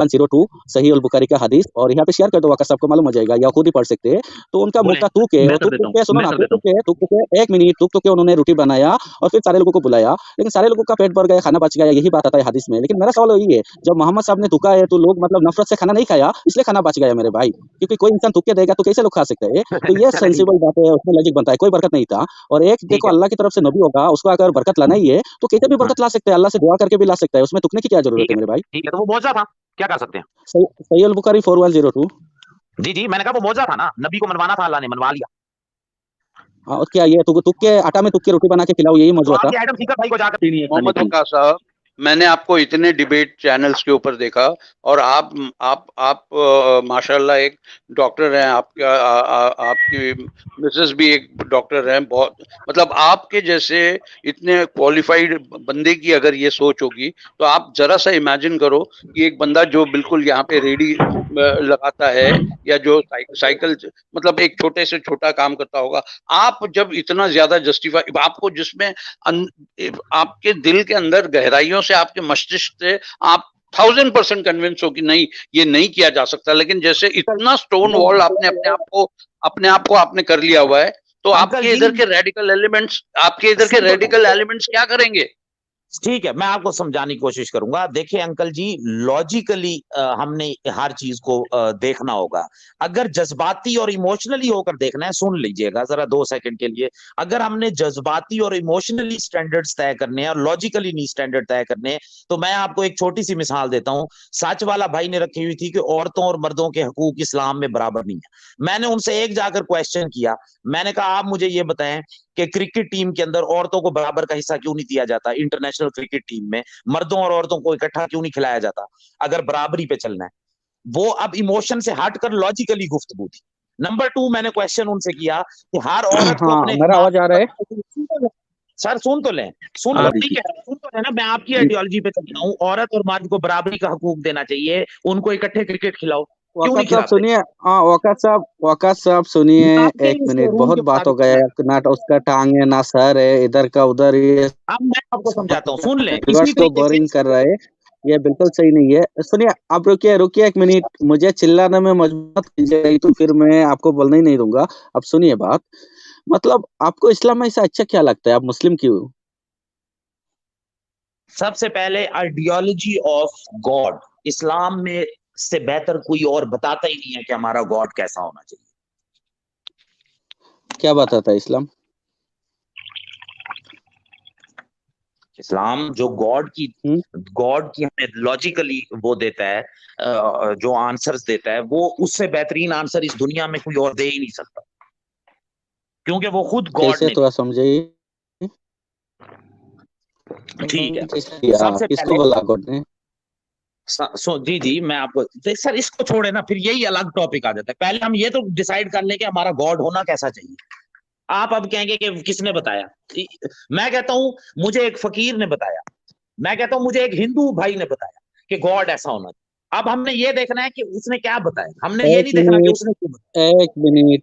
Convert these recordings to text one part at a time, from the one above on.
4102 सही अल बुखारी का हदीस, और यहाँ पे शेयर कर दो, वाकई सबको मालूम हो जाएगा या खुद ही पढ़ सकते हैं। तो उनका बोले, मुक्का तुक है, मैं और कर तुक देता तुक हूँ, के सुनो मैं ना, कर तुक देता तुक हूँ। के तुक तुक के 1 मिनट तुक तुक के उन्होंने रोटी बनाया और फिर सारे लोगों को बुलाया, लेकिन सारे लोगों का पेट भर गया, खाना बच गया, यही बात आता है हदीस में। लेकिन मेरा सवाल यही है, जब मोहम्मद साहब ने तुका है तो लोग मतलब नफरत से खाना नहीं खाया, इसलिए खाना बच गया मेरे भाई, क्योंकि कोई इंसान तुक के देगा तो कैसे लोग खा सकते हैं? तो ये चले ठीक है, सेंसिबल बात है, उसमें लॉजिक बनता है, कोई बरकत नहीं था। और एक ठीक देखो है, अल्लाह की तरफ से नबी होगा, उसको अगर बरकत लाना ही है तो कैसे भी हाँ, बरकत ला सकते हैं, अल्लाह से दुआ करके भी ला सकता है, उसमें तुकने की क्या जरूरत है मेरे भाई? ठीक है, तो वो मौजज़ा था, क्या कर सकते हैं? सही अल बुखारी 4102। जी, जी, मैंने कहा वो मौजज़ा था ना, नबी को मनवाना था, अल्लाह ने मनवा लिया। हाँ, और क्या ये तुक तुक के आटा में तुक की रोटी बना के खिलाओ, यही तो मौजूद था। आपके एडम सीकर भाई को जाकर नहीं है मोहम्मद वक़ास साहब, मैंने आपको इतने डिबेट चैनल्स के ऊपर देखा, और आप माशाल्लाह एक डॉक्टर हैं, आपकी मिसेस भी एक डॉक्टर हैं, बहुत मतलब आपके जैसे इतने क्वालिफाइड बंदे की अगर ये सोच होगी, तो आप जरा सा इमेजिन करो कि एक बंदा जो बिल्कुल यहाँ पे रेडी लगाता है, या जो साइकिल मतलब एक छोटे से छोटा काम करता होगा, आप जब इतना ज्यादा जस्टिफाई आपको जिसमें आपके दिल के अंदर गहराइयों से, आपके मस्तिष्क से आप 1000% कन्विंस हो कि नहीं, ये नहीं किया जा सकता, लेकिन जैसे इतना स्टोन वॉल आपने अपने आप को आपने कर लिया हुआ है, तो अंकल आपके जी, इधर के रेडिकल एलिमेंट्स क्या करेंगे? ठीक है, मैं आपको समझाने की कोशिश करूंगा। देखिए अंकल जी, लॉजिकली हमने हर चीज को देखना होगा। अगर जज्बाती और इमोशनली होकर देखना है, सुन लीजिएगा जरा 2 सेकंड के लिए। अगर हमने जज्बाती और इमोशनली स्टैंडर्ड्स तय करने हैं और लॉजिकली नहीं स्टैंडर्ड तय करने हैं, तो मैं आपको एक छोटी सी मिसाल देता हूं। सच वाला भाई ने रखी हुई थी कि औरतों और मर्दों के हकूक इस्लाम में बराबर नहीं है। मैंने उनसे एक जाकर क्वेश्चन किया, मैंने कहा आप मुझे ये बताएं कि क्रिकेट टीम के अंदर औरतों को बराबर का हिस्सा क्यों नहीं दिया जाता? इंटरनेशनल क्रिकेट टीम में मर्दों और औरतों को इकट्ठा क्यों नहीं खिलाया जाता अगर बराबरी पे चलना है? वो अब इमोशन से हटकर लॉजिकली गुफ्तगू थी। नंबर 2, मैंने क्वेश्चन उनसे किया कि हर औरत को हाँ, अपने मेरा आवाज आ रहा है? सर सुन तो लें, सुन लो, ठीक है, सुन तो लें ना, मैं आपकी आइडियोलॉजी पे चलता हूँ। औरत और मर्द को बराबरी का हकूक देना चाहिए, उनको इकट्ठे क्रिकेट खिलाओ, क्यों नहीं वक़ास साहब खिलाते? सुनिए। हाँ, वक़ास साहब सुनिए, आपके 1 इस मिनट, रूल बहुत के बात हो मुताबिक गया चलना है, ना तो उसका टांग है, ना सर है, इधर का उधर, ये अब मैं आपको समझाता हूँ, सुन लें इसी रिवर्स को तरीके से। बोरिंग कर रहा है, ये बिल्कुल सही नहीं है। सुनिए, आप रुकिए 1 मिनट, मुझे चिल्लाने में मजबूर मत कीजिए, नहीं तो फिर मैं आपको बोलने ही नहीं दूँगा। अब सुनिए बात, मतलब आपको इस्लाम में ऐसा अच्छा क्या लगता है? आप मुस्लिम क्यों? सबसे पहले आइडियोलॉजी ऑफ गॉड, इस्लाम में से बेहतर कोई और बताता ही नहीं है कि हमारा गॉड कैसा होना चाहिए। क्या बताता है इस्लाम? इस्लाम जो हुँ? गॉड की हमें लॉजिकली वो देता है, जो आंसर्स देता है, वो उससे बेहतरीन आंसर इस दुनिया में कोई और दे ही नहीं सकता, क्योंकि वो खुद गॉड कैसे ने थोड़ा समझाइए? दी। ठीक है, कैसे दिया? सबसे किसको पहले बोला गॉड ने? जी जी, मैं आपको सर इसको छोड़े ना, फिर यही अलग टॉपिक आ जाता है। पहले हम ये तो डिसाइड कर लें कि हमारा गॉड होना कैसा चाहिए। आप अब कहेंगे कि किसने बताया? मैं कहता हूं मुझे एक फकीर ने बताया, मैं कहता हूं मुझे एक हिंदू भाई ने बताया कि गॉड ऐसा होना चाहिए। अब हमने ये देखना है कि उसने क्या बताया, हमने ये 1 नहीं देखना कि मिनट, उसने क्यों 1 मिनट,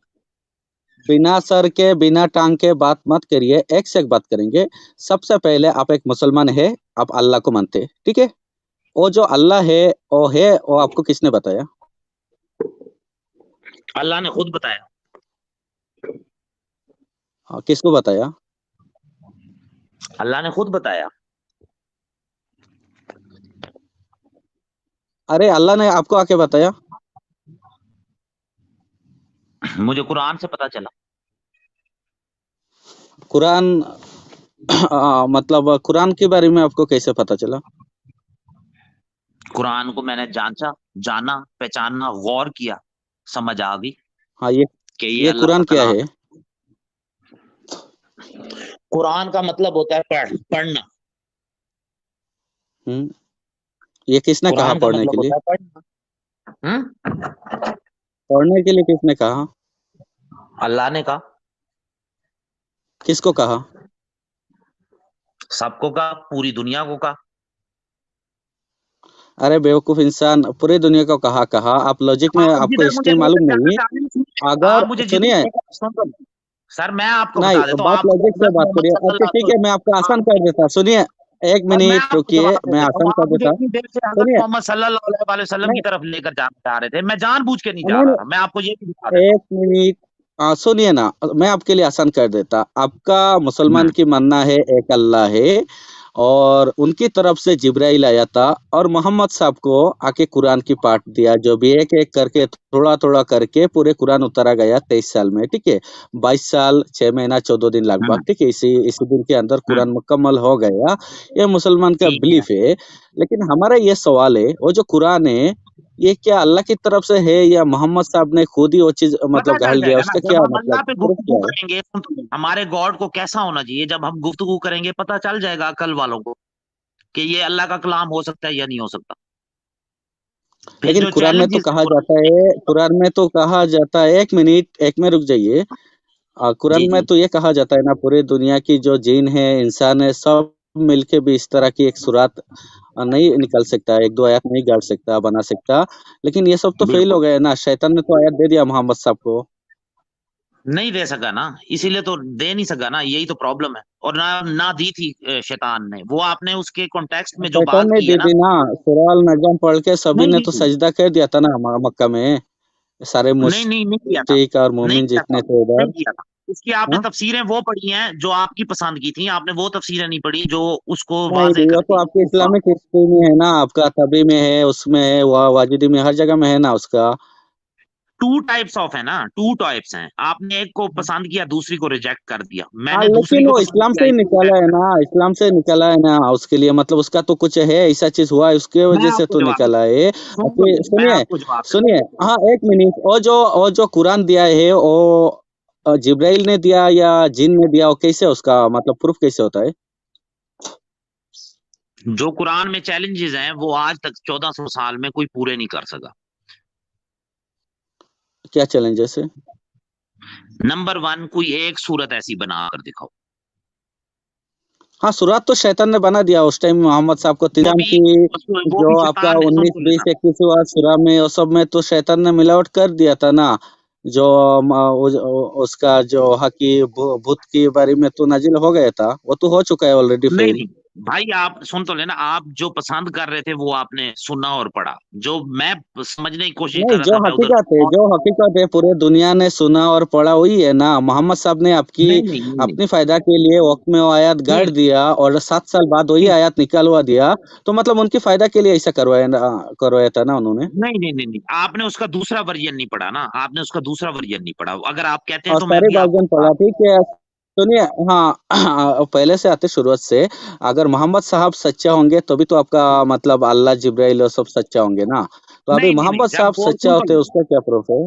बिना सर के, बिना टांग के बात मत करिए, एक से एक बात करेंगे। सबसे पहले आप एक मुसलमान है, आप अल्लाह को मानते हैं, ठीक है? वो जो अल्लाह है, वो आपको किसने बताया? बताया। अल्लाह ने खुद बताया। हाँ, किसको बताया? अल्लाह ने खुद बताया। अरे अल्लाह ने आपको आके बताया? मुझे कुरान से पता चला। कुरान मतलब कुरान के बारे में आपको कैसे पता चला? कुरान को मैंने जाना, पहचाना, गौर किया, समझ आ गई हाँ, कि ये अल्लाह का कुरान क्या कलाम है? है। कुरान का मतलब होता है पढ़ना। ये किसने कहा कुरान का पढ़ने के मतलब लिए? होता है पढ़ना। पढ़ने के लिए किसने कहा? अल्लाह ने कहा। किसको कहा? सबको कहा, पूरी दुनिया को कहा। अरे बेवकूफ इंसान, पूरी दुनिया को कहा आप लॉजिक में आप आपको जिधर मुझे हिस्ट्री लेकर मालूम जाना नहीं। चाहते हैं, सुनिए। अगर आप मुझे जिधर सुनिए, लेकर सुन लो। सर मैं आपको नहीं बता देता हूँ, बात आप लॉजिक से हजरत बात मोहम्मद करिए। अच्छा सल्लल्लाहु ठीक है, मैं आपको आसान कर देता। सुनिए, एक और मैं मिनट आपको रुकिए, जवाब दे मैं देता हूँ, आसान कर आप मुझे देता। इतनी देर से हजरत सुनिए, मोहम्मद सल्लल्लाहु अलैहि वसल्लम की नहीं तरफ लेकर जाना चाह रहे थे, मैं जानबूझ के नहीं जा नहीं रहा नहीं, था, मैं आपको ये भी बता देता एक मिनट, सुनिए ना, मैं आपके लिए आसान कर देता। आपका मुसलमान हूँ। की मानना है एक अल्लाह है, और उनकी तरफ से जिब्राइल आया था, और मोहम्मद साहब को आके कुरान की पाठ दिया, जो भी एक एक करके थोड़ा थोड़ा करके पूरे कुरान उतारा गया 23 साल में, ठीक है। 22 साल 6 महीना 14 दिन लगभग, हम्म, ठीक है। इसी दिन के अंदर कुरान हम्म, मुकम्मल हो गया। ये मुसलमान का ठीक है। बिलीफ है। लेकिन हमारा ये सवाल है, वो जो कुरान है, ये क्या अल्लाह की तरफ से है, या मोहम्मद साहब ने खुद ही वो चीज पता मतलब चल गढ़ दिया? जाएगा ना उसका जब क्या हम मतलब अल्लाह पे प्रूफ गुफ्तगू क्या है? करेंगे। सुन तो, हमारे गॉड को कैसा होना चाहिए, जब हम गुफ्तगू करेंगे पता चल जाएगा अकल वालों को कि ये अल्लाह का कलाम हो सकता है या नहीं हो सकता। फिर लेकिन जो कुरान में तो चैलेंजेस है कहा जाता है, कुरान में तो कहा जाता है, एक मिनट, एक में रुक जाइए। कुरान जी में जी। तो ये कहा जाता है ना, पूरी दुनिया की जो जिन है, इंसान है, सब मिलके भी इस तरह की एक सुरात नहीं निकल सकता, एक दो आयत नहीं गाड़ सकता, बना सकता। लेकिन ये सब तो फेल बिल्कुल हो गए ना, शैतान ने तो आयत दे दिया मोहम्मद साहब को। नहीं दे सका ना, इसीलिए तो दे नहीं सका ना, यही तो प्रॉब्लम है। और ना ना दी थी शैतान ने, वो आपने उसके कॉन्टेक्स्ट में जो शैतान बात ने की है दे ना। दी ना, सूरह अल नजम पढ़ के सभी नहीं ने नहीं तो नहीं सजदा कर दिया था ना, मक्का में। सारे नहीं नहीं नहीं किया था, मुश्रिक और नहीं मोमिन किया था, जितने थे नहीं उधर। किया था। उसकी आपने हाँ? तफसीरें वो पढ़ी हैं जो आपकी पसंद की थी, आपने वो तफसीरें नहीं पढ़ी जो उसको वाजे नहीं, वो तो करती। आपकी इस्लामिक हिस्ट्री में है ना, आपका तबी में है, उसमें है, वाजिदी में, हर जगह में है ना उसका। टू टाइप्स ऑफ है ना, टू टाइप्स हैं, आपने एक को पसंद किया दूसरी को रिजेक्ट कर दिया, हाँ, मैंने दूसरी लेकिन को वो पसंद इस्लाम से किया ही इसको निकाला रिजेक्ट है कर ना, दिया। इस्लाम से निकाला है ना, उसके लिए मतलब उसका तो कुछ है, ऐसा चीज हुआ है, उसके मैं वजह से आपको तो जवाब निकाला देता है। हूँ, सुन तो ले, मैं सुनिए, आपको जवाब देता सुनिए, हाँ, एक मिनट, वो जो कुरान दिया है, वो जिब्राइल ने दिया या जिन ने दिया, वो कैसे, उसका मतलब प्रूफ कैसे होता है? हूँ। जो कुरान में चैलेंजेस हैं वो आज तक 1400 साल में कोई पूरे नहीं कर सका। क्या चैलेंजेस है? नंबर वन, कोई एक सूरत ऐसी बना कर दिखाओ। हाँ, शुरुआत तो शैतान ने बना दिया उस टाइम मोहम्मद साहब को, वो तिराम भी की। वो जो भी आपका शैतान ने, सुन 19 तो लेना। 20 21 हुआ सूरा में, वो सब में तो शैतान ने मिलावट कर दिया था ना। जो उसका जो हकी भूत के बारे में तो नाजिल हो गया था, वो तो हो चुका है ऑलरेडी नहीं फेल। नहीं भाई, आप सुन तो लेना, आप जो पसंद कर रहे थे वो आपने सुना और पढ़ा, जो मैं समझने की कोशिश नहीं, कर रहा था मैं उधर। जो हकीकत है पूरे दुनिया ने सुना और पढ़ा वही है ना। मोहम्मद साहब ने आपकी नहीं नहीं नहीं नहीं अपनी फायदा के लिए वक्त में वो आयत गाड़ नहीं दिया, और 7 साल बाद वही नहीं आयत निकालवा दिया। तो मतलब उनकी फायदा के लिए ऐसा करवाया था ना उन्होंने। नहीं नहीं नहीं नहीं, आपने उसका दूसरा वर्जन नहीं पढ़ा ना, आपने उसका दूसरा वर्जन नहीं पढ़ा, अगर आप कहते हैं और तो मैं सारे भी आपको वर्जन बता पढ़ा, ठीक है। सुनिए, हाँ, पहले से आते शुरुआत से। अगर मोहम्मद साहब सच्चा होंगे तभी तो आपका मतलब अल्लाह जिब्राइल और सब सच्चा होंगे ना। तो अभी नहीं नहीं नहीं, मोहम्मद जब साहब वो सच्चा होते हैं, उसका क्या प्रूफ है?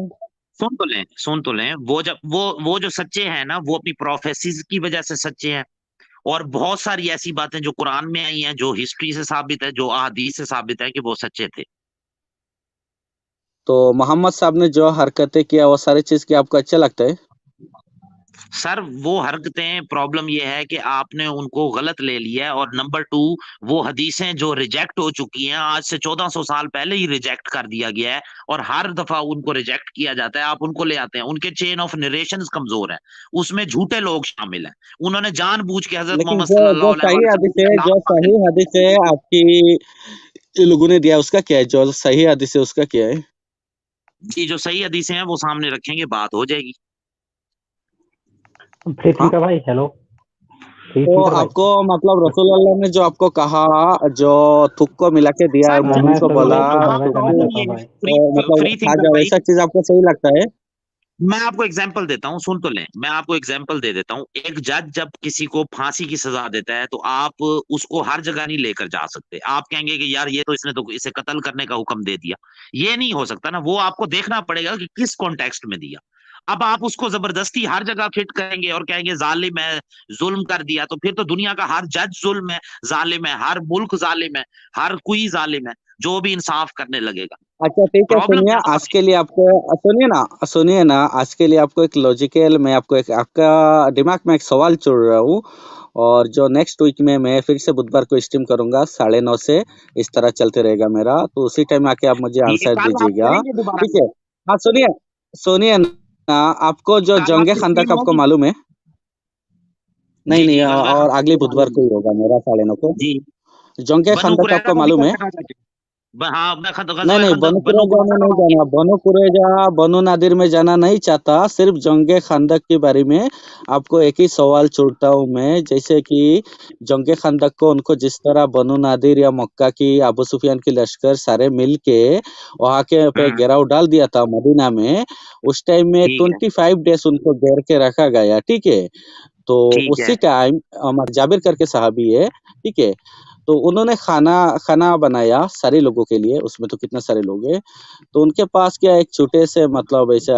सुन तो लें, वो जब वो जो सच्चे हैं ना, वो अपनी प्रोफेसीज की वजह से सच्चे हैं। और बहुत सारी ऐसी बातें जो कुरान में आई हैं, जो हिस्ट्री से साबित है, जो अहादीस से साबित है कि वो सच्चे थे। तो मोहम्मद साहब ने जो हरकतें किया, वो सारी चीज क्या आपको अच्छा लगता है? सर वो हरकतें, प्रॉब्लम ये है कि आपने उनको गलत ले लिया है, और नंबर टू, वो हदीसें जो रिजेक्ट हो चुकी हैं, आज से 1400 साल पहले ही रिजेक्ट कर दिया गया है। और हर दफा उनको रिजेक्ट किया जाता है, आप उनको ले आते हैं, उनके चेन ऑफ नरेशन कमजोर है, उसमें झूठे लोग शामिल हैं। उन्होंने जानबूझ के हजरत लेकिन मोहम्मद जो जो सल्लल्लाहु अलैहि सही हदीस वसल्लम है, के जो खिलाफ बातें सही हदीस है आपकी, ये लोगों ने दिया, उसका क्या है? जो सही हदीस है उसका क्या है? जी, जो सही हदीसें हैं वो सामने रखेंगे, बात हो जाएगी। फिर हाँ, ठीक है भाई, हेलो। फिर तो ठीक है भाई। आपको मतलब रसूल अल्लाह ने जो आपको कहा, जो थुक को मिला के दिया, सर मुर्गी मैं को सर बोला, उधर से आप डायवर्ट करना उसके चाहता ये हूँ भाई। मतलब फ्री खा थिंकर जाओ, भाई, ऐसा चीज आपको सही लगता है? मैं आपको एग्जाम्पल देता हूँ, सुन तो लें, मैं आपको एग्जाम्पल दे देता हूँ। एक जज जब किसी को फांसी की सजा देता है, तो आप उसको हर जगह नहीं लेकर जा सकते, आप कहेंगे कि यार ये तो इसने तो इसे कत्ल करने का हुक्म दे दिया। ये नहीं हो सकता ना, वो आपको देखना पड़ेगा कि किस कॉन्टेक्स्ट में दिया। अब आप उसको जबरदस्ती हर जगह फिट करेंगे और कहेंगे जालिम है, जुल्म कर दिया, तो फिर तो दुनिया का हर जज जुल्म है, जालिम है, हर मुल्क जालिम है, हर कोई जालिम है जो भी इंसाफ करने लगेगा। अच्छा, ठीक है, प्रॉब्लम सुनिए, यहाँ आज पे के लिए आपको, सुनिए ना, आज के लिए आपको एक लॉजिकल, मैं आपको एक आपका दिमाग में एक सवाल छोड़ रहा हूँ। और जो नेक्स्ट वीक में मैं फिर से बुधवार को स्ट्रीम करूंगा 9:30 से, इस तरह चलते रहेगा मेरा, तो उसी टाइम आके आप मुझे ये आंसर कल आप दीजिएगा, करेंगे दोबारा, ठीक है? हाँ, सुनिए, सुनिए ना, आपको जो कल जंगे आपकी खंदक स्ट्रीम आपको होगी। मालूम है? नहीं जी नहीं जी गजबा और अगले खान बुधवार को ही होगा मेरा 9:30 को। जी जंगे बनु खंदक कुरेजा आपको को भी मालूम कर है? सकना चाहिए। हाँ मैं नहीं गजवा नहीं खंदक बनु बनु कुरेजा में कुरेजा नहीं जाना, बनु कुरेजा बनु नादिर में जाना नहीं चाहता, सिर्फ जंगे खंदक के बारे में आपको एक ही सवाल छोड़ता हूँ मैं, जैसे कि जंगे खंदक को उनको जिस तरह बनु नादिर या मक्का की अबू सुफियान की लश्कर सारे मिल के वहां के पे घेराव डाल दिया था मदीना में, उस टाइम में ठीक है 25 डेज उनको घेर के रखा गया, ठीक है। तो ठीक है उसी टाइम हमारे जाबिर करके साहबी है, ठीक है। तो उन्होंने खाना खाना बनाया सारे लोगों के लिए, उसमें तो कितना सारे लोग हैं। तो उनके पास क्या एक छोटे से मतलब ऐसा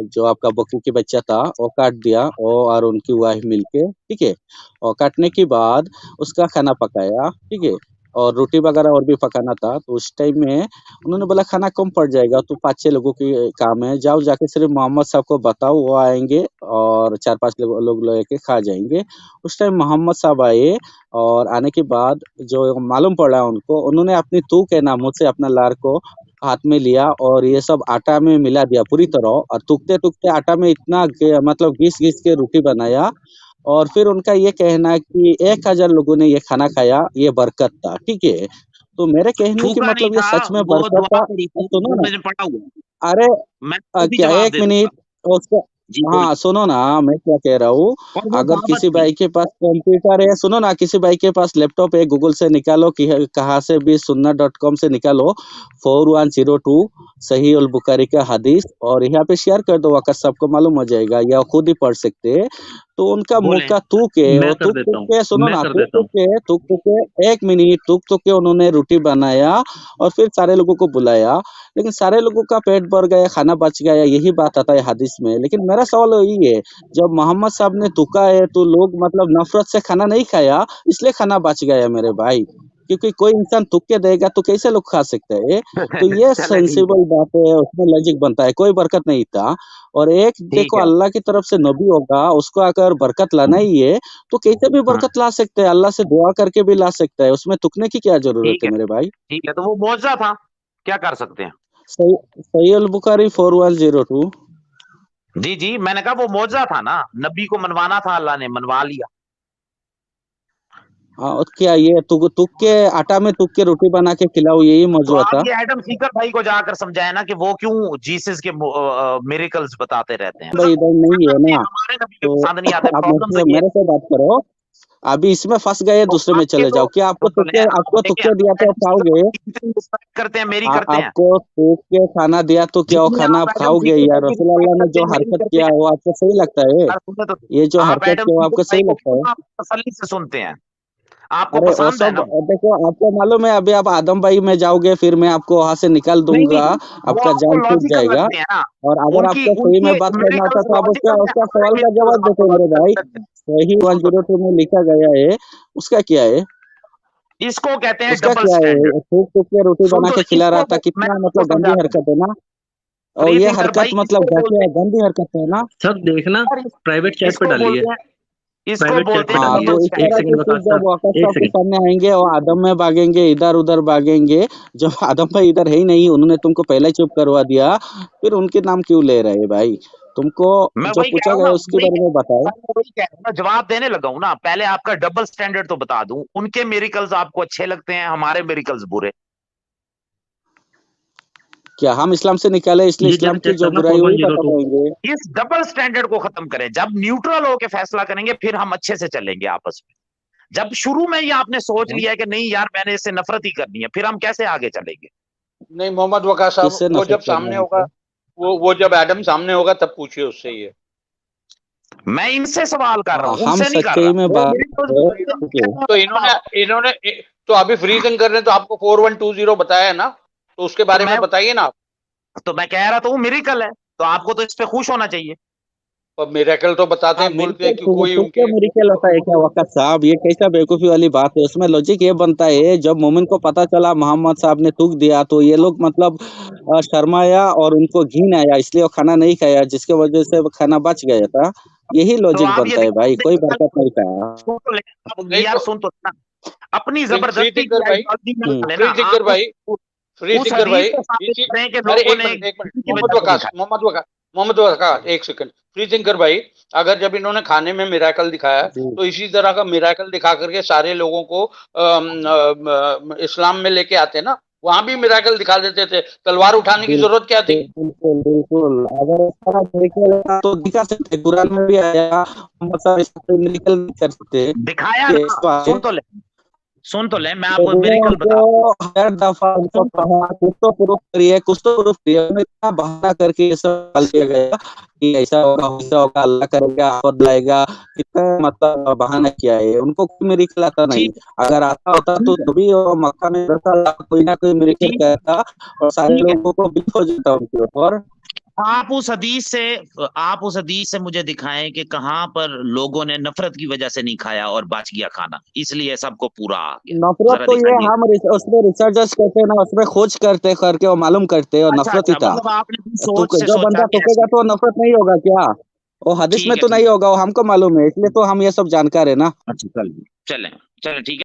जो आपका बकरी के बच्चा था वो काट दिया, वो और उनकी वाइफ मिलके, ठीक है। और काटने के बाद उसका खाना पकाया, ठीक है। और रोटी वगैरह और भी पकाना था, तो उस टाइम में उन्होंने बोला खाना कम पड़ जाएगा, तो 5-6 लोगों की काम है, जाओ जाके सिर्फ मोहम्मद साहब को बताओ, वो आएंगे और 4-5 लोग लेके खा जाएंगे। उस टाइम मोहम्मद साहब आए और आने के बाद जो मालूम पड़ा उनको, उन्होंने अपनी तूक है ना मुझसे अपना लार को हाथ में लिया और ये सब आटा में मिला दिया पूरी तरह, और तुकते तुकते आटा में इतना मतलब घिस घिस के रोटी बनाया। और फिर उनका ये कहना है कि 1000 लोगों ने ये खाना खाया, ये बरकत था, ठीक है। तो मेरे कहने की थूका नहीं मतलब ये था सच में वो बरकत दुआ था। करी थी सुनो वो ना, मैंने पढ़ा हुआ अरे मैं तो भी क्या जवाब एक दे मिनट दूंगा उसका, जी हाँ बोलिए सुनो ना, मैं क्या कह रहा हूँ। और वो अगर दावत किसी थी भाई के पास कंप्यूटर है, सुनो ना, किसी भाई के पास लैपटॉप है, गूगल से निकालो कि कहाँ से भी sunnah.com से निकालो 4102 सही उल बुखारी का हदीस, और यहाँ पे शेयर कर दो, वाकई सबको मालूम हो जाएगा या खुद ही पढ़ सकते हैं। तो उनका मुंह बोले का तूक है, मैं वो कर तुक देता तुक हूँ के, सुनो मैं ना, कर तुक देता तुक हूँ के तुक तुक के, एक मिनट, तुक तुक के उन्होंने रोटी बनाया और फिर सारे लोगों को बुलाया। लेकिन सारे लोगों का पेट भर गया, खाना बच गया, यही बात आता है हदीस में। लेकिन मेरा सवाल यही है, जब मोहम्मद साहब ने तुका है तो लोग मतलब नफरत से खाना नहीं खाया, इसलिए खाना बच गया मेरे भाई। क्योंकि कोई इंसान तुक के देगा तो कैसे लोग खा सकते हैं? तो ये चले ठीक है सेंसिबल बात है, उसमें लॉजिक बनता है, कोई बरकत नहीं था। और एक ठीक देखो, है अल्लाह की तरफ से नबी होगा, उसको अगर बरकत लाना ही है तो कैसे भी हाँ बरकत ला सकते हैं, अल्लाह से दुआ करके भी ला सकता है, उसमें तुकने की क्या जरूरत ठीक है है मेरे भाई। ठीक है तो वो मौजजा था क्या कर सकते हैं सही सही अल बुखारी 4102। जी जी मैंने कहा वो मौजजा था ना नबी को मनवाना था अल्लाह ने मनवा लिया हाँ, और क्या ये तुक तुक के आटा में तुक के रोटी बना के खिलाओ, यही तो मौजूद आप था। ये एडम सीकर भाई को जाकर समझाए ना कि वो क्यों जीसस के मिरेकल्स बताते रहते हैं भाई इधर नहीं है ना, हमारे नबी पे तो पसंद नहीं आते आप प्रॉब्लम तो ये है मेरे से बात करो। अभी इसमें फंस गए, तो दूसरे में आपके चले तो जाओ। क्या आपको सुन तो लें आप आपको देखिए तुक्के दिया तो आप एडम सीकर खाओगे? भाई की कितनी रिस्पेक्ट करते हैं मेरी करते हैं आपको तुक के खाना दिया तो क्या वो जितनी खाना आप आप एडम खाओगे? सीकर या भाई की रसूल रिस्पेक्ट अल्लाह ने करते जो हैं मेरी हरकत करते किया हैं वो आपको सही लगता है? यार सुनते तो ये जो आप हरकत एडम किया वो सीकर आपको भाई सही को लगता क्यों है? आप तसल्ली से सुनते हैं आपको अरे वो पसंद है सब ना देखो, आपको मालूम है, अभी आप आदम भाई में जाओगे, फिर मैं आपको वहां से निकाल नहीं दूंगा, नहीं वो आपका आपको जान छूट लॉजिकल जाएगा। लगते हैं ना और अगर उनकी आपको सही उनकी में बात करना होता मिरेकल्स तो आप उसका लॉजिकल है उसका हमारे सवाल का मिरेकल्स जवाब आपको देते मेरे लॉजिकल भाई। लगते हैं सही सुन तो 102 में लिखा गया है, उसका क्या है? इसको कहते हैं उसका डबल क्या स्टैंडर्ड है? फूक फूक के रोटी सुन बना तो के खिला इसको रहा था, मैं कितना आपको मतलब गंदी समझाता हूँ हरकत है ना। और फ्री ये थिंकर हरकत भाई मतलब इसको बोलते हैं गंदी हरकत है ना। सब देखना और प्राइवेट चैट पे इसको डालिए बोलते हैं इसको प्राइवेट चैट बोलते पे हैं हाँ, डालिए तो डबल इस एक तरह स्टैंडर्ड की सेकंड चीज वकास जब साहब वाकई एक साहब के सेकंड सामने आएंगे और आदम में भागेंगे, इधर उधर भागेंगे। जब आदम भाई इधर है ही नहीं, उन्होंने तुमको पहले ही चुप करवा दिया, फिर उनके नाम क्यों ले रहे भाई? तुमको मैं जो वही कह पूछा रहा हूँ गया ना उसके बारे में बताओ। मैं वही कह रहा हूँ ना जवाब देने लगा हूँ ना पहले आपका डबल स्टैंडर्ड तो बता दूं उनके मेरिकल्स आपको अच्छे लगते हैं हमारे मेरिकल्स बुरे क्या हम इस्लाम से निकाले इसलिए ये इस्लाम जरा की चेक जो करना बुराई हुई बता 4102 देंगे? इस डबल स्टैंडर्ड को खत्म करें जब न्यूट्रल होकर फैसला करेंगे फिर हम अच्छे से चलेंगे आपस में जब शुरू में ही आपने सोच लिया है कि नहीं यार मैंने इससे नफरत ही करनी है फिर हम कैसे आगे चलेंगे नहीं मोहम्मद वकास साहब, किससे वो नफरत जब करना सामने है होगा, हमको? वो जब एडम सामने होगा तब पूछिए उससे ये। मैं इनसे सवाल कर रहा हूं हम उनसे नहीं कर सच्चाई रहा में वो बात मेरी तो, इन, तो इन्होंने इन्होंने तो अभी फ्रीजिंग कर रहे हैं, तो आपको 4120 बताया है ना, तो उसके बारे में बताइए ना आप। तो मैं कह रहा तो मिरेकल है तो आपको तो इस पे खुश होना चाहिए और मिरेकल तो बताते हैं, बोलते हैं कि कोई उनके मिरेकल होता है क्या वक़्त साहब? ये कैसा बेवकूफी वाली बात है? उसमें लॉजिक ये बनता है, जब मोमिन को पता चला मोहम्मद साहब ने थूक दिया तो ये लोग मतलब शर्माया और उनको घिन आया, इसलिए वो खाना नहीं खाया, जिसके वजह से वो खाना बच गया था। यही तो लॉजिक आप ये बनता है भाई, कोई बरकत नहीं था। सुन तो ले अब नहीं यार तो सुन तो ना अपनी फ्री जबरदस्ती की थिंकर भाई, आइडियोलॉजी में हम्म। लेना फ्री थिंकर आप भाई, फ्री उस थिंकर हदीस भाई, को साबित करें कि अरे लोगों एक ने मिनट किसी के मोहम्मद बच्चे नहीं वकास, खाए मोहम्मद वकास, मोहम्मद वकास, एक सेकंड, फ्री थिंकर भाई, अगर जब इन्होंने खाने में मिराकल दिखाया तो इसी तरह का मिराकल दिखा करके सारे लोगों को इस्लाम में लेके आते ना, वहां भी मिराकल दिखा देते थे, तलवार उठाने की जरूरत क्या थी? बिल्कुल बिल्कुल, अगर इस तरह मिरेकल तो दिखा सकते, कुरान में भी आया, मोहम्मद साहब इस तरह मिरेकल नहीं कर सकते। दिखाया ये ना, इस बात है। सुन तो ले, मैं तो आपको मिरेकल बता उनको हर दफा उनको कहा, कुछ तो प्रूफ करिए, कुछ तो प्रूफ करिए, उन्हें इतना बहाना करके ये सब डाल दिया गया कि ऐसा होगा वैसा होगा, अल्लाह करेगा आपद लाएगा, कितना मतलब बहाना किया है। उनको कोई मिरेकल आता नहीं, ठीक अगर आता होता तो भी वो मक्का में 10 साल कोई ना कोई मिरेकल ठीक करता और सारे ठीक है। लोगों को बिल्कुल हो जाता उनके ऊपर। आप उस हदीस से मुझे दिखाएं कि कहां पर लोगों ने नफरत की वजह से नहीं खाया और बच गया खाना, इसलिए सबको पूरा आ गया। नफरत जरा तो ये दिखाइए। हम उसमें रिसर्चर्स करते हैं ना, उसमें खोज करते करके वो मालूम करते और अच्छा नफरत ही अच्छा, था। मतलब आपने भी तो सोच से जो सोचा बंदा कि टोकेगा ऐसे। तो नफरत नहीं होगा क्या? वो हदीस ठीक में है तो ठीक नहीं है। होगा, वो हमको मालूम है, इसलिए तो हम ये सब जानकार है ना। अच्छा चलिए, चलें चलें, ठीक है।